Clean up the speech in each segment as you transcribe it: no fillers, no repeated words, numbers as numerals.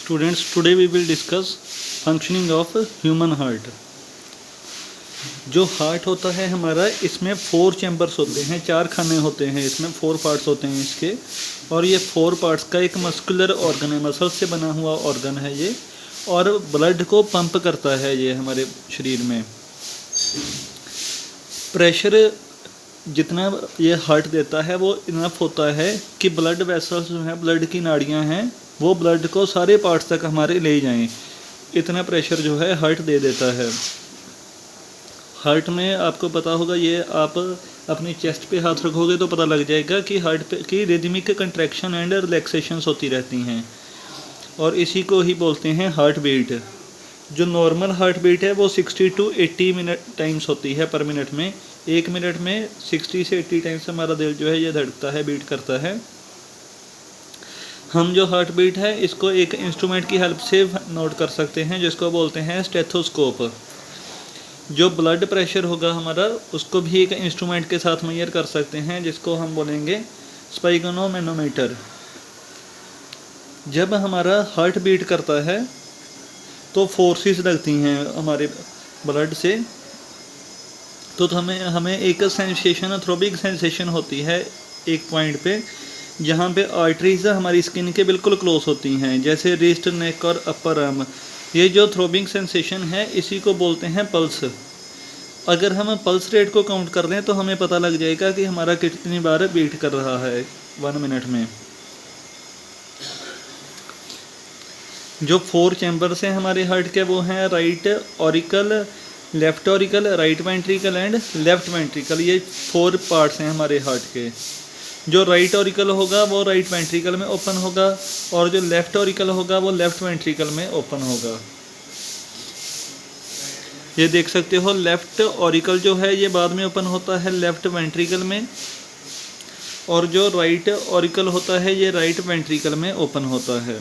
Students, today we will discuss functioning of human heart. जो heart होता है हमारा, इसमें 4 चैम्बर्स होते हैं, 4 खाने होते हैं, इसमें 4 पार्ट्स होते हैं इसके। और ये 4 पार्ट्स का एक मस्कुलर ऑर्गन है, मसल से बना हुआ ऑर्गन है ये, और ब्लड को पंप करता है ये हमारे शरीर में। प्रेशर जितना ये हार्ट देता है वो इनफ होता है कि ब्लड वेसल्स जो हैं, ब्लड की नाड़ियाँ हैं, वो ब्लड को सारे पार्ट्स तक हमारे ले जाएं। इतना प्रेशर जो है हार्ट दे देता है। हार्ट में आपको पता होगा, ये आप अपनी चेस्ट पे हाथ रखोगे तो पता लग जाएगा कि हार्ट पे की रिदमिक कंट्रैक्शन एंड रिलैक्सेशंस होती रहती हैं, और इसी को ही बोलते हैं हार्ट बीट। जो नॉर्मल हार्ट बीट है वो 60 to 80 मिनट टाइम्स होती है पर मिनट में। 1 मिनट में 60 से 80 टाइम्स हमारा दिल जो है ये धड़कता है, बीट करता है। हम जो हार्ट बीट है इसको एक इंस्ट्रूमेंट की हेल्प से नोट कर सकते हैं, जिसको बोलते हैं स्टेथोस्कोप। जो ब्लड प्रेशर होगा हमारा, उसको भी एक इंस्ट्रूमेंट के साथ मेजर कर सकते हैं, जिसको हम बोलेंगे स्पाइगोनोमेनोमीटर। जब हमारा हार्ट बीट करता है तो फोर्सेस लगती हैं हमारे ब्लड से, तो हमें एक सेंसेशन, थ्रोबिक सेंसेशन होती है एक पॉइंट पे, जहाँ पे आर्टरीज हमारी स्किन के बिल्कुल क्लोज होती हैं, जैसे रिस्ट, नेक और अपर आर्म। ये जो थ्रोबिंग सेंसेशन है इसी को बोलते हैं पल्स। अगर हम पल्स रेट को काउंट कर लें तो हमें पता लग जाएगा कि हमारा कितनी बार बीट कर रहा है 1 मिनट में। जो 4 चैम्बर्स हैं हमारे हार्ट के वो हैं right auricle, left auricle, right ventricle and left ventricle. ये 4 पार्ट्स हैं हमारे हार्ट के। जो राइट ऑरिकल होगा वो राइट वेंट्रिकल में ओपन होगा, और जो लेफ्ट ऑरिकल होगा वो लेफ्ट वेंट्रिकल में ओपन होगा। ये देख सकते हो, लेफ्ट ऑरिकल जो है ये बाद में ओपन होता है लेफ्ट वेंट्रिकल में, और जो राइट ऑरिकल होता है ये राइट वेंट्रिकल में ओपन होता है।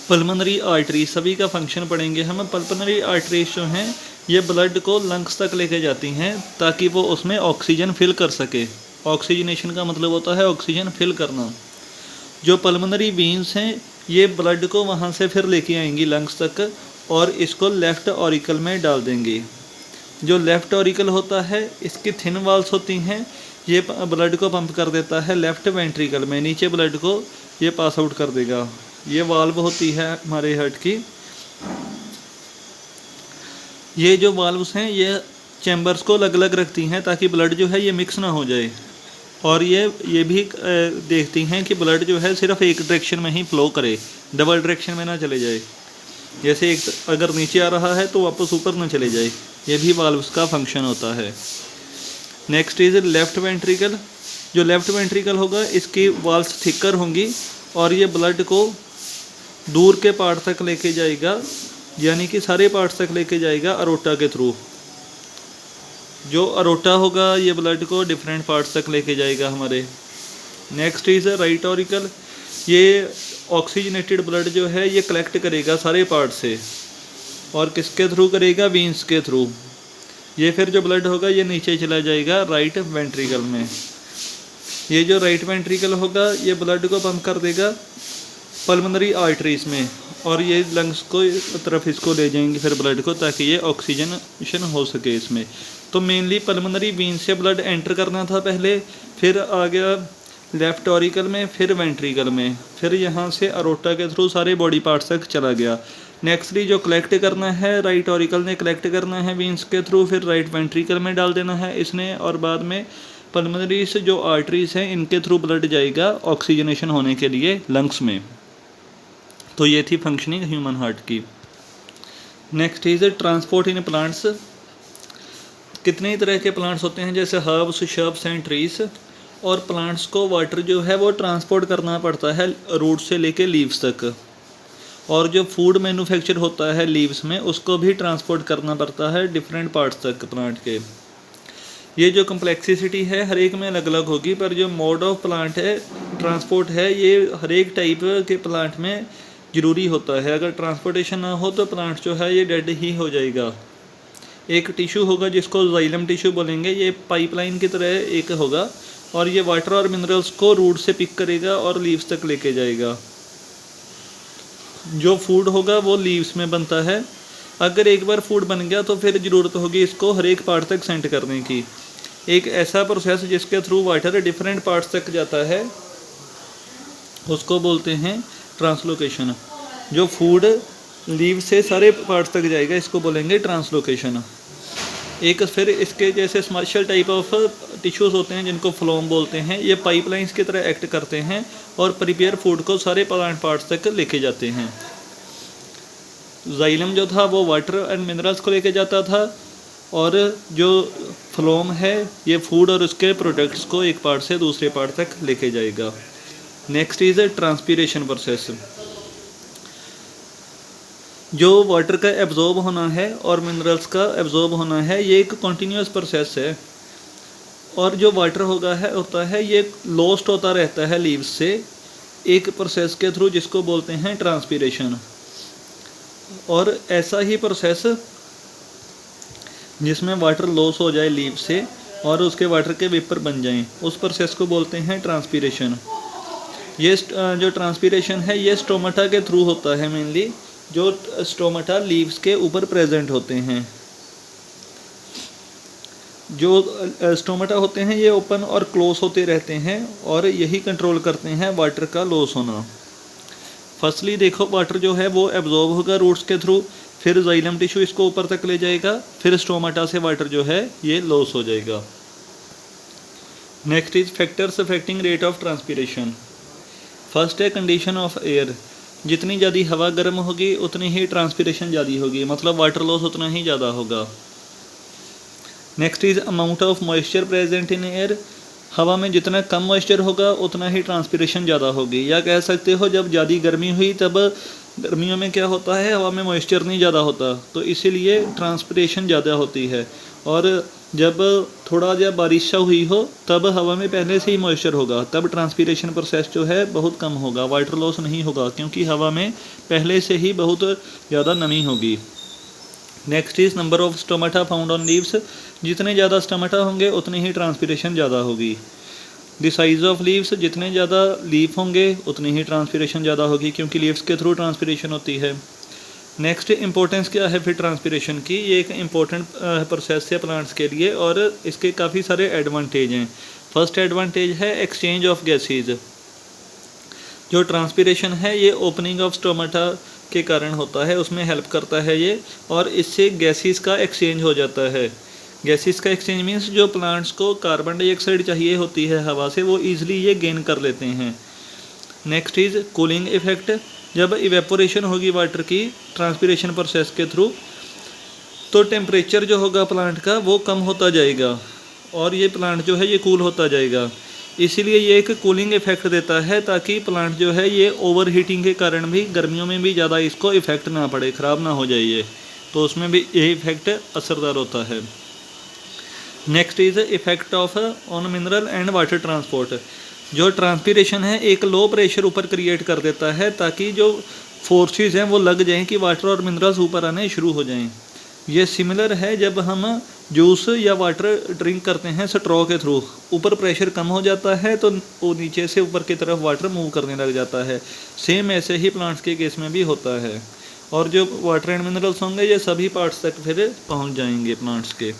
पल्मोनरी आर्टरी, सभी का फंक्शन पढ़ेंगे हम। पल्मोनरी आर्टरीज जो हैं ये ब्लड को लंग्स तक लेके जाती हैं ताकि वो उसमें ऑक्सीजन फिल कर सके। ऑक्सीजनेशन का मतलब होता है ऑक्सीजन फिल करना। जो पल्मोनरी वेन्स हैं ये ब्लड को वहाँ से फिर लेके आएंगी लंग्स तक, और इसको लेफ़्ट ऑरिकल में डाल देंगी। जो लेफ़्ट ऑरिकल होता है इसकी थिन वॉल्स होती हैं, ये ब्लड को पंप कर देता है लेफ़्ट वेंट्रिकल में, नीचे ब्लड को ये पास आउट कर देगा। ये वाल्व होती है हमारे हार्ट की। ये जो वाल्व्स हैं ये चैम्बर्स को अलग अलग रखती हैं ताकि ब्लड जो है ये मिक्स ना हो जाए, और ये भी देखती हैं कि ब्लड जो है सिर्फ एक डायरेक्शन में ही फ्लो करे, डबल डायरेक्शन में ना चले जाए। जैसे एक अगर नीचे आ रहा है तो वापस ऊपर ना चले जाए, ये भी वाल्व्स का फंक्शन होता है। Next is left ventricle. जो लेफ़्ट वेंट्रिकल होगा इसकी वॉल्स थिकर होंगी, और ये ब्लड को दूर के पार्ट तक लेके जाएगा, यानी कि सारे पार्ट्स तक लेके जाएगा अरोटा के थ्रू। जो अरोटा होगा ये ब्लड को डिफरेंट पार्ट्स तक लेके जाएगा हमारे। Next is right auricle. ये ऑक्सीजनेटेड ब्लड जो है ये कलेक्ट करेगा सारे पार्ट से, और किसके थ्रू करेगा? वीन्स के थ्रू। ये फिर जो ब्लड होगा ये नीचे चला जाएगा राइट वेंट्रिकल में। ये जो राइट वेंट्रिकल होगा ये ब्लड को पंप कर देगा पल्मोनरी आर्टरीज में, और ये लंग्स को तरफ इसको ले जाएंगे फिर ब्लड को, ताकि ये ऑक्सीजनेशन हो सके इसमें। तो मेनली पल्मोनरी वेन से ब्लड एंटर करना था पहले, फिर आ गया लेफ़्ट ऑरिकल में, फिर वेंट्रिकल में, फिर यहाँ से अरोटा के थ्रू सारे बॉडी पार्ट्स तक चला गया। नेक्स्टली जो कलेक्ट करना है राइट ऑरिकल ने कलेक्ट करना है वेन्स के थ्रू, फिर राइट वेंट्रिकल में डाल देना है इसने, और बाद में पल्मोनरी से जो आर्टरीज हैं इनके थ्रू ब्लड जाएगा ऑक्सीजनेशन होने के लिए लंग्स में। तो ये थी फंक्शनिंग ह्यूमन हार्ट की। Next is transport in plants. कितने ही तरह के प्लांट्स होते हैं, जैसे हर्ब्स, शर्ब्स एंड ट्रीज, और प्लांट्स को वाटर जो है वो ट्रांसपोर्ट करना पड़ता है रूट से लेके लीव्स तक, और जो फूड मैन्युफैक्चर होता है लीव्स में उसको भी ट्रांसपोर्ट करना पड़ता है डिफरेंट पार्ट्स तक प्लांट के। ये जो कम्प्लेक्सिटी है हर एक में अलग अलग होगी, पर जो मोड ऑफ प्लांट है ट्रांसपोर्ट है ये हर एक टाइप के प्लांट में ज़रूरी होता है। अगर ट्रांसपोर्टेशन ना हो तो प्लांट जो है ये डेड ही हो जाएगा। एक टिश्यू होगा जिसको जाइलम टिश्यू बोलेंगे, ये पाइपलाइन की तरह एक होगा और ये वाटर और मिनरल्स को रूट से पिक करेगा और लीव्स तक लेके जाएगा। जो फूड होगा वो लीव्स में बनता है। अगर एक बार फूड बन गया तो फिर ज़रूरत होगी इसको हर एक पार्ट तक सेंड करने की। एक ऐसा प्रोसेस जिसके थ्रू वाटर डिफरेंट पार्ट्स तक जाता है उसको बोलते हैं ट्रांसलोकेशन। जो फूड लीव से सारे पार्ट्स तक जाएगा इसको बोलेंगे ट्रांसलोकेशन। एक फिर इसके जैसे स्पेशल टाइप ऑफ टिश्यूज़ होते हैं जिनको फ्लोम बोलते हैं। ये पाइपलाइंस की तरह एक्ट करते हैं और प्रिपेयर फूड को सारे प्लांट पार्ट्स तक लेके जाते हैं। जाइलम जो था वो वाटर एंड मिनरल्स को लेके जाता था और जो फ्लोम है ये फूड और उसके प्रोडक्ट्स को एक पार्ट से दूसरे पार्ट तक लेके जाएगा। Next is transpiration process. जो वाटर का एब्जॉर्ब होना है और मिनरल्स का एब्जॉर्ब होना है ये एक कॉन्टीन्यूस प्रोसेस है। और जो वाटर होता है ये लॉस्ट होता रहता है लीव्स से एक प्रोसेस के थ्रू जिसको बोलते हैं ट्रांसपीरेशन। और ऐसा ही प्रोसेस जिसमें वाटर लॉस हो जाए लीव से और उसके वाटर के वेपर बन जाएं उस प्रोसेस को बोलते हैं ट्रांसपीरेशन। ये जो ट्रांसपीरेशन है ये स्टोमाटा के थ्रू होता है मेनली। जो स्टोमाटा लीव्स के ऊपर प्रेजेंट होते हैं। जो स्टोमाटा होते हैं ये ओपन और क्लोज होते रहते हैं और यही कंट्रोल करते हैं वाटर का लॉस होना। फर्स्टली देखो वाटर जो है वो एब्जॉर्ब होगा रूट्स के थ्रू, फिर जाइलम टिश्यू इसको ऊपर तक ले जाएगा, फिर स्टोमाटा से वाटर जो है ये लॉस हो जाएगा। Next is factors affecting rate of transpiration. First है कंडीशन ऑफ एयर। जितनी ज़्यादा हवा गर्म होगी उतनी ही ट्रांसपीरेशन ज़्यादा होगी, मतलब वाटर लॉस उतना ही ज़्यादा होगा। Next is amount of moisture present in air. हवा में जितना कम मॉइस्चर होगा उतना ही ट्रांसपीरेशन ज़्यादा होगी। या कह सकते हो जब ज़्यादा गर्मी हुई तब गर्मियों में क्या होता है हवा में मॉइस्चर नहीं ज़्यादा होता तो इसीलिए ट्रांसपीरेशन ज़्यादा होती है। और जब थोड़ा जब बारिश हुई हो तब हवा में पहले से ही मॉइस्चर होगा तब ट्रांसपीरेशन प्रोसेस जो है बहुत कम होगा, वाटर लॉस नहीं होगा क्योंकि हवा में पहले से ही बहुत ज़्यादा नमी होगी। Next is number of stomata found on leaves. जितने ज़्यादा स्टोमाटा होंगे उतनी ही ट्रांसपीरेशन ज़्यादा होगी। The size of leaves. जितने ज़्यादा लीफ होंगे उतनी ही ट्रांसपीरेशन ज़्यादा होगी क्योंकि लीव्स के थ्रू ट्रांसपीरेशन होती है। नेक्स्ट इंपॉर्टेंस क्या है फिर ट्रांसपीरेशन की। ये एक इम्पॉर्टेंट प्रोसेस है प्लांट्स के लिए और इसके काफ़ी सारे एडवांटेज हैं। फर्स्ट एडवांटेज है एक्सचेंज ऑफ गैसेज। जो ट्रांसपीरेशन है ये ओपनिंग ऑफ स्टोमाटा के कारण होता है, उसमें हेल्प करता है ये और इससे गैसेस का एक्सचेंज हो जाता है। गैसेस का एक्सचेंज मीन्स जो प्लांट्स को कार्बन डाइऑक्साइड चाहिए होती है हवा से वो ईजिली ये गेन कर लेते हैं। Next is cooling effect. जब इवेपोरेशन होगी वाटर की ट्रांसपीरेशन प्रोसेस के थ्रू तो टेम्परेचर जो होगा प्लांट का वो कम होता जाएगा और ये प्लांट जो है ये कूल होता जाएगा। इसीलिए ये एक कूलिंग इफेक्ट देता है ताकि प्लांट जो है ये ओवर हीटिंग के कारण भी गर्मियों में भी ज़्यादा इसको इफ़ेक्ट ना पड़े, ख़राब ना हो जाए ये, तो उसमें भी ये इफेक्ट असरदार होता है। Next is effect of on mineral and water transport. जो ट्रांसपीरेशन है एक लो प्रेशर ऊपर क्रिएट कर देता है ताकि जो फोर्सेस हैं वो लग जाएं कि वाटर और मिनरल्स ऊपर आने शुरू हो जाएं। ये सिमिलर है जब हम जूस या वाटर ड्रिंक करते हैं स्ट्रॉ के थ्रू, ऊपर प्रेशर कम हो जाता है तो वो नीचे से ऊपर की तरफ वाटर मूव करने लग जाता है। सेम ऐसे ही प्लांट्स के केस में भी होता है और जो वाटर एंड मिनरल्स होंगे ये सभी पार्ट्स तक फिर पहुंच जाएंगे प्लांट्स के।